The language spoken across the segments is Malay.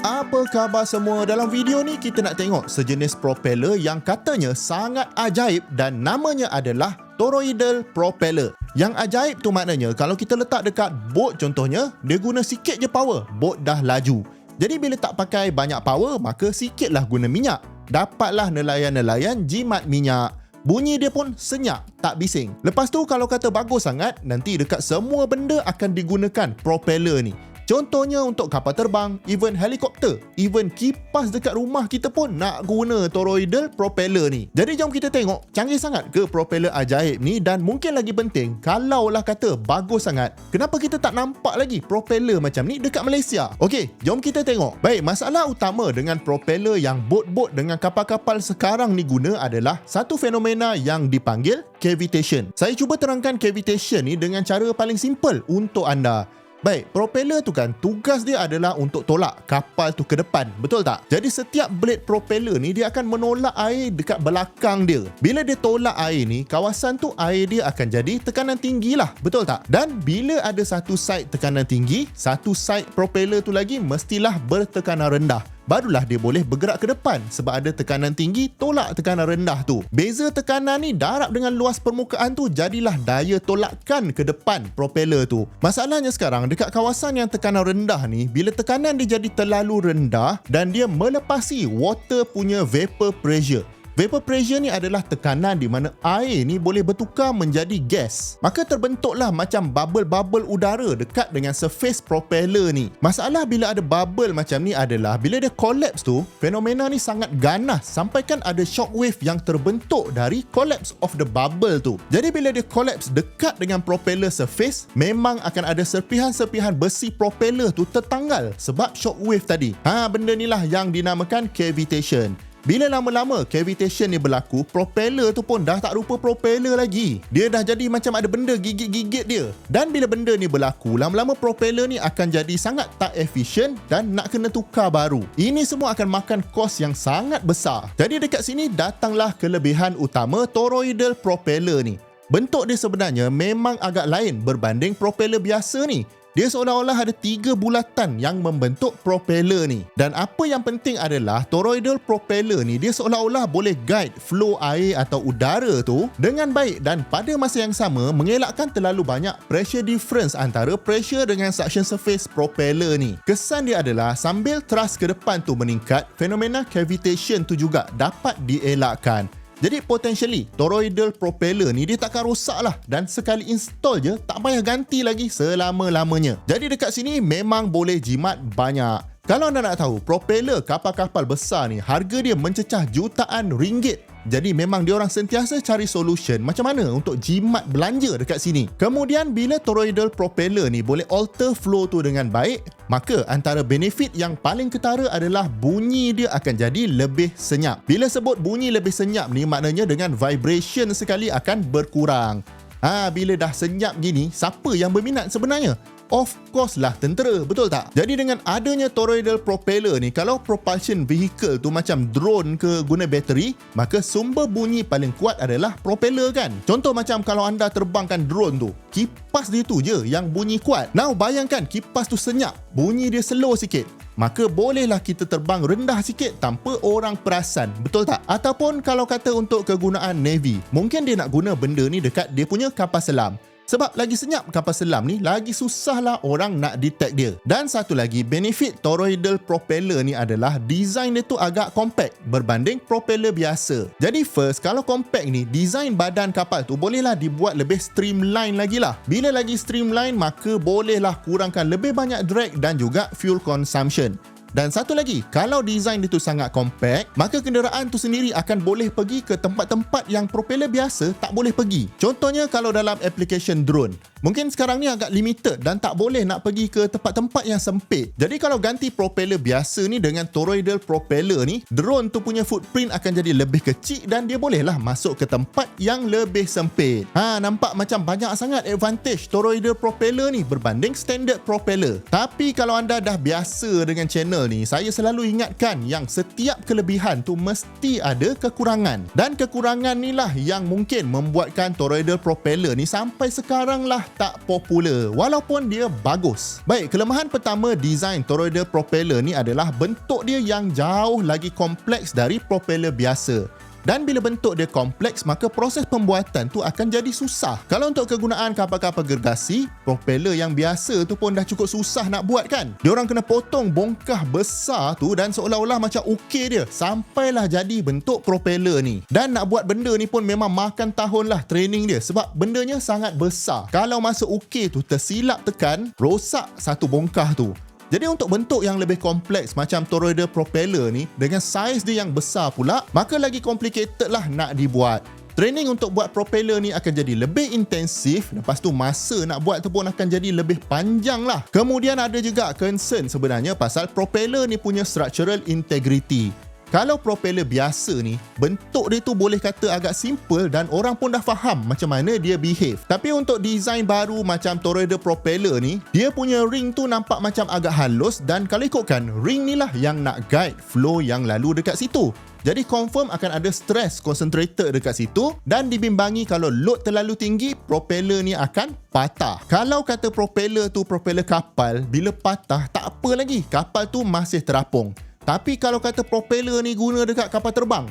Apa khabar semua? Dalam video ni kita nak tengok sejenis propeller yang katanya sangat ajaib dan namanya adalah toroidal propeller. Yang ajaib tu maknanya kalau kita letak dekat bot contohnya, dia guna sikit je power, bot dah laju. Jadi bila tak pakai banyak power, maka sikitlah guna minyak. Dapatlah nelayan-nelayan jimat minyak. Bunyi dia pun senyap, tak bising. Lepas tu kalau kata bagus sangat, nanti dekat semua benda akan digunakan propeller ni. Contohnya untuk kapal terbang, even helikopter, even kipas dekat rumah kita pun nak guna toroidal propeller ni. Jadi jom kita tengok canggih sangat ke propeller ajaib ni, dan mungkin lagi penting, kalaulah kata bagus sangat, kenapa kita tak nampak lagi propeller macam ni dekat Malaysia? Okey, jom kita tengok. Baik, masalah utama dengan propeller yang bot-bot dengan kapal-kapal sekarang ni guna adalah satu fenomena yang dipanggil cavitation. Saya cuba terangkan cavitation ni dengan cara paling simple untuk anda. Baik, propeller tu kan tugas dia adalah untuk tolak kapal tu ke depan, betul tak? Jadi setiap blade propeller ni dia akan menolak air dekat belakang dia. Bila dia tolak air ni, kawasan tu air dia akan jadi tekanan tinggi lah, betul tak? Dan bila ada satu side tekanan tinggi, satu side propeller tu lagi mestilah bertekanan rendah. Barulah dia boleh bergerak ke depan sebab ada tekanan tinggi tolak tekanan rendah tu. Beza tekanan ni darab dengan luas permukaan tu jadilah daya tolakkan ke depan propeller tu. Masalahnya sekarang dekat kawasan yang tekanan rendah ni, bila tekanan dia jadi terlalu rendah dan dia melepasi water punya vapor pressure. Vapor pressure ni adalah tekanan di mana air ni boleh bertukar menjadi gas. Maka terbentuklah macam bubble-bubble udara dekat dengan surface propeller ni. Masalah bila ada bubble macam ni adalah bila dia collapse tu, fenomena ni sangat ganas sampaikan ada shockwave yang terbentuk dari collapse of the bubble tu. Jadi bila dia collapse dekat dengan propeller surface, memang akan ada serpihan-serpihan besi propeller tu tertanggal sebab shockwave tadi. Benda ni lah yang dinamakan cavitation. Bila lama-lama cavitation ni berlaku, propeller tu pun dah tak rupa propeller lagi. Dia dah jadi macam ada benda gigit-gigit dia. Dan bila benda ni berlaku, lama-lama propeller ni akan jadi sangat tak efisien dan nak kena tukar baru. Ini semua akan makan kos yang sangat besar. Jadi dekat sini datanglah kelebihan utama toroidal propeller ni. Bentuk dia sebenarnya memang agak lain berbanding propeller biasa ni. Dia seolah-olah ada 3 bulatan yang membentuk propeller ni. Dan apa yang penting adalah toroidal propeller ni dia seolah-olah boleh guide flow air atau udara tu dengan baik dan pada masa yang sama mengelakkan terlalu banyak pressure difference antara pressure dengan suction surface propeller ni. Kesan dia adalah sambil thrust ke depan tu meningkat, fenomena cavitation tu juga dapat dielakkan. Jadi potentially toroidal propeller ni dia takkan rosak lah, dan sekali install je tak payah ganti lagi selama-lamanya. Jadi dekat sini memang boleh jimat banyak. Kalau anda nak tahu, propeller kapal-kapal besar ni harga dia mencecah jutaan ringgit. Jadi memang diorang sentiasa cari solution macam mana untuk jimat belanja dekat sini. Kemudian bila toroidal propeller ni boleh alter flow tu dengan baik, maka antara benefit yang paling ketara adalah bunyi dia akan jadi lebih senyap. Bila sebut bunyi lebih senyap ni maknanya dengan vibration sekali akan berkurang. Bila dah senyap gini, siapa yang berminat sebenarnya? Of course lah tentera, betul tak? Jadi dengan adanya toroidal propeller ni, kalau propulsion vehicle tu macam drone ke guna bateri, maka sumber bunyi paling kuat adalah propeller kan. Contoh macam kalau anda terbangkan drone tu, kipas dia tu je yang bunyi kuat. Now bayangkan kipas tu senyap, bunyi dia slow sikit, maka bolehlah kita terbang rendah sikit tanpa orang perasan, betul tak? Ataupun kalau kata untuk kegunaan Navy, mungkin dia nak guna benda ni dekat dia punya kapal selam. Sebab lagi senyap kapal selam ni, lagi susahlah orang nak detect dia. Dan satu lagi, benefit toroidal propeller ni adalah design dia tu agak compact berbanding propeller biasa. Jadi first, kalau compact ni, design badan kapal tu bolehlah dibuat lebih streamline lagi lah. Bila lagi streamline, maka bolehlah kurangkan lebih banyak drag dan juga fuel consumption. Dan satu lagi, kalau design dia tu sangat compact, maka kenderaan tu sendiri akan boleh pergi ke tempat-tempat yang propeller biasa tak boleh pergi. Contohnya kalau dalam application drone, mungkin sekarang ni agak limited dan tak boleh nak pergi ke tempat-tempat yang sempit. Jadi kalau ganti propeller biasa ni dengan toroidal propeller ni, drone tu punya footprint akan jadi lebih kecil dan dia bolehlah masuk ke tempat yang lebih sempit. Nampak macam banyak sangat advantage toroidal propeller ni berbanding standard propeller. Tapi kalau anda dah biasa dengan channel ni, saya selalu ingatkan yang setiap kelebihan tu mesti ada kekurangan. Dan kekurangan ni lah yang mungkin membuatkan toroidal propeller ni sampai sekarang lah tak popular walaupun dia bagus. Baik, kelemahan pertama desain toroidal propeller ni adalah bentuk dia yang jauh lagi kompleks dari propeller biasa. Dan bila bentuk dia kompleks, maka proses pembuatan tu akan jadi susah. Kalau untuk kegunaan kapal-kapal gergasi, propeller yang biasa tu pun dah cukup susah nak buat kan. Diorang kena potong bongkah besar tu dan seolah-olah macam ukir dia sampailah jadi bentuk propeller ni. Dan nak buat benda ni pun memang makan tahun lah training dia sebab bendanya sangat besar. Kalau masa ukir tu tersilap tekan, rosak satu bongkah tu. Jadi untuk bentuk yang lebih kompleks macam toroidal propeller ni dengan saiz dia yang besar pula, maka lagi complicated lah nak dibuat. Training untuk buat propeller ni akan jadi lebih intensif, lepas tu masa nak buat tu pun akan jadi lebih panjang lah. Kemudian ada juga concern sebenarnya pasal propeller ni punya structural integrity. Kalau propeller biasa ni, bentuk dia tu boleh kata agak simple dan orang pun dah faham macam mana dia behave. Tapi untuk design baru macam toroidal propeller ni, dia punya ring tu nampak macam agak halus dan kalau ikutkan, ring ni lah yang nak guide flow yang lalu dekat situ. Jadi confirm akan ada stress concentrated dekat situ dan dibimbangi kalau load terlalu tinggi, propeller ni akan patah. Kalau kata propeller tu propeller kapal, bila patah tak apa lagi, kapal tu masih terapung. Tapi kalau kata propeller ni guna dekat kapal terbang,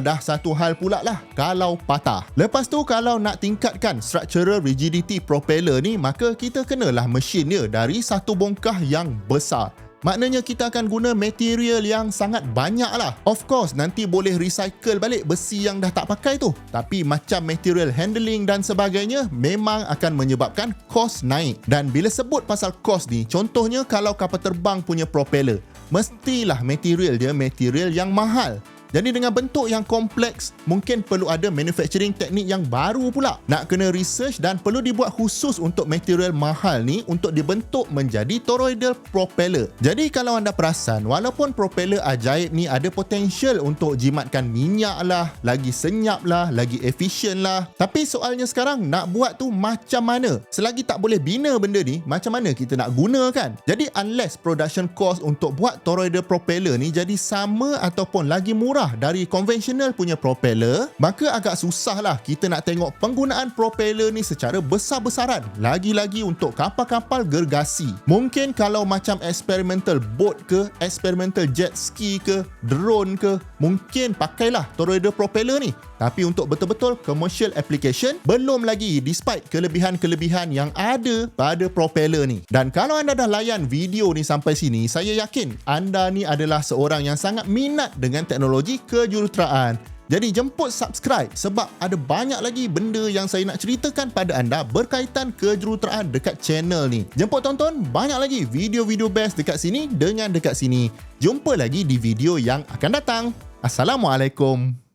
dah satu hal pula lah kalau patah. Lepas tu kalau nak tingkatkan structural rigidity propeller ni, maka kita kenalah mesin dia dari satu bongkah yang besar. Maknanya kita akan guna material yang sangat banyak lah. Of course, nanti boleh recycle balik besi yang dah tak pakai tu. Tapi macam material handling dan sebagainya, memang akan menyebabkan kos naik. Dan bila sebut pasal kos ni, contohnya kalau kapal terbang punya propeller, mestilah material dia material yang mahal. Jadi dengan bentuk yang kompleks, mungkin perlu ada manufacturing teknik yang baru pula. Nak kena research dan perlu dibuat khusus untuk material mahal ni untuk dibentuk menjadi toroidal propeller. Jadi kalau anda perasan, walaupun propeller ajaib ni ada potensial untuk jimatkan minyak lah, lagi senyap lah, lagi efisien lah. Tapi soalnya sekarang nak buat tu macam mana? Selagi tak boleh bina benda ni, macam mana kita nak gunakan? Jadi unless production cost untuk buat toroidal propeller ni jadi sama ataupun lagi murah dari konvensional punya propeller, maka agak susah lah kita nak tengok penggunaan propeller ni secara besar-besaran, lagi-lagi untuk kapal-kapal gergasi. Mungkin kalau macam experimental boat ke, experimental jet ski ke, drone ke, mungkin pakailah toroidal propeller ni. Tapi untuk betul-betul commercial application, belum lagi despite kelebihan-kelebihan yang ada pada propeller ni. Dan kalau anda dah layan video ni sampai sini, saya yakin anda ni adalah seorang yang sangat minat dengan teknologi kejuruteraan. Jadi jemput subscribe sebab ada banyak lagi benda yang saya nak ceritakan pada anda berkaitan kejuruteraan dekat channel ni. Jemput tonton banyak lagi video-video best dekat sini dengan dekat sini. Jumpa lagi di video yang akan datang. Assalamualaikum.